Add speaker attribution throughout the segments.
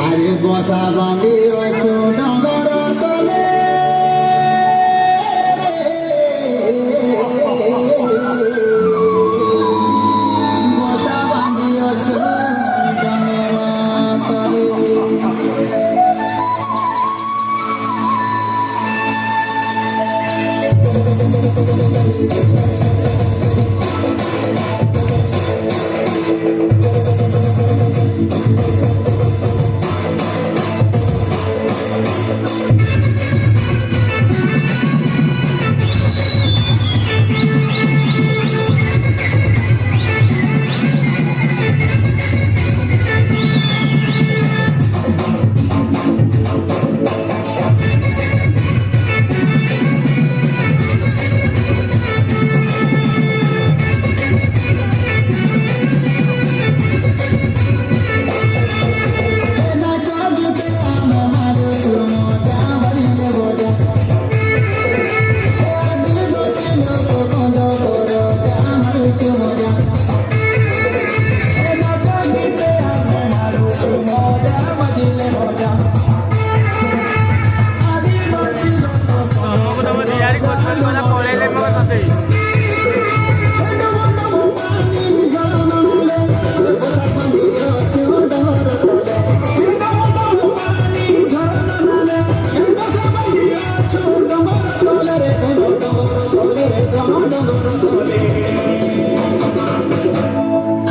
Speaker 1: আরে বসা বাঁধি অছো ডঙ্গর তলে বসা বাঁধি অছো ডঙ্গর তলে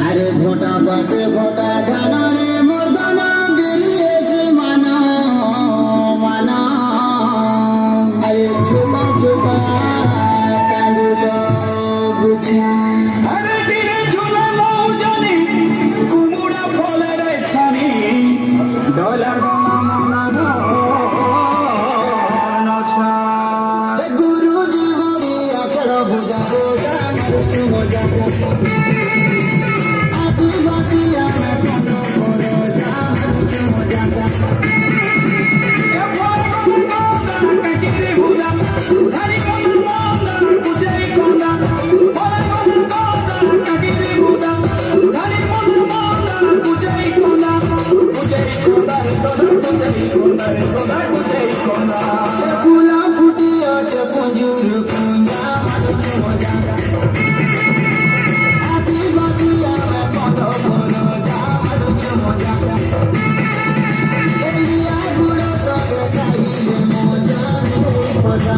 Speaker 1: আরে ভোটা বাজে ভোটা ধানরে মর্দানা বেরিয়েছে মানা মানা আরে ঝোপা ঝোপা কাঁদু তো গুছা
Speaker 2: আরে তীরে ঝুলালো জানি কুমড়া ফলের ছানি ডলা
Speaker 1: গুরুজি বড়ি আখড় বুঝা বোঝা মারুচু মজা আদিবাসী আমরা কত বড় যা মারুচু মজা ফুলা ফুটিয়াছে পুঞ্জুর পুঞ্জা মারুচু মজা আদিবাসী আমরা কত বড় যা মারুচু মজা এলিয়া গুড়া সব খাইলে মজা মজা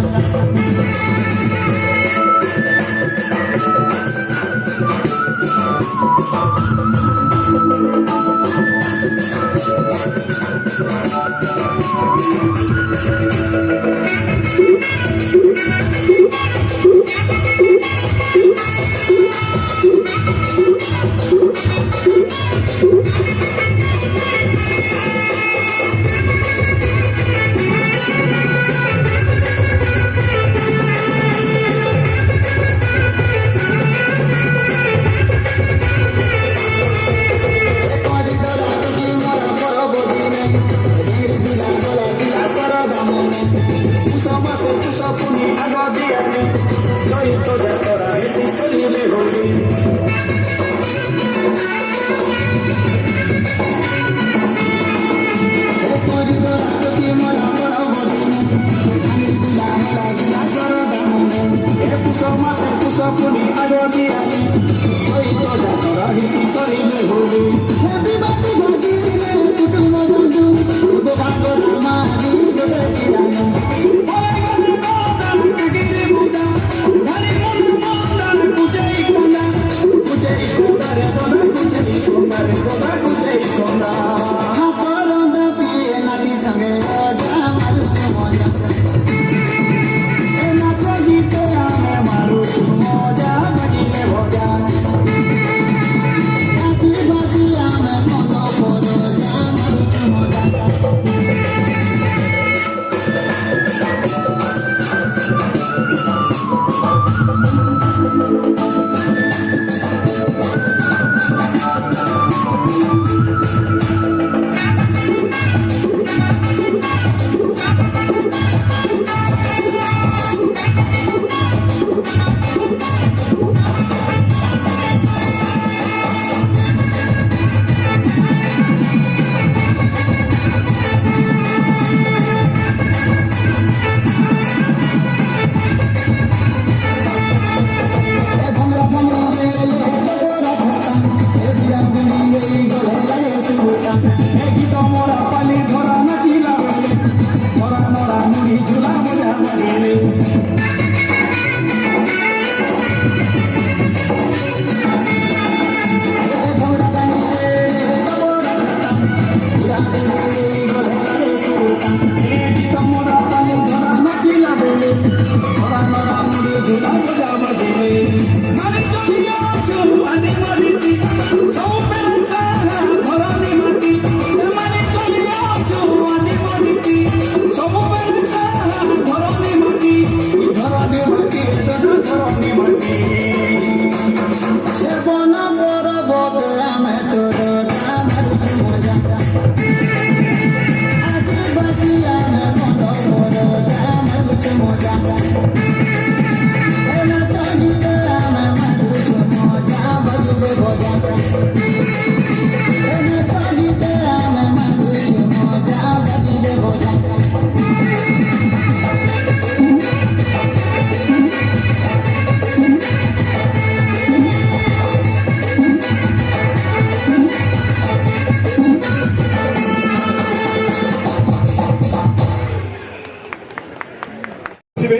Speaker 3: ଆସିବେ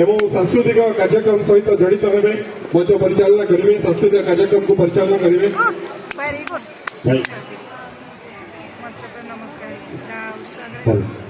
Speaker 3: ଏବଂ ସାଂସ୍କୃତିକ କାର୍ଯ୍ୟକ୍ରମ ସହିତ ଜଡ଼ିତ ହେବେ, ମଞ୍ଚ ପରିଚାଳନା କରିବେ, ସାଂସ୍କୃତିକ କାର୍ଯ୍ୟକ୍ରମକୁ ପରିଚାଳନା କରିବେ।
Speaker 4: Very good.
Speaker 3: ଭାଇ
Speaker 4: Much namaskar.
Speaker 3: ଭଲ।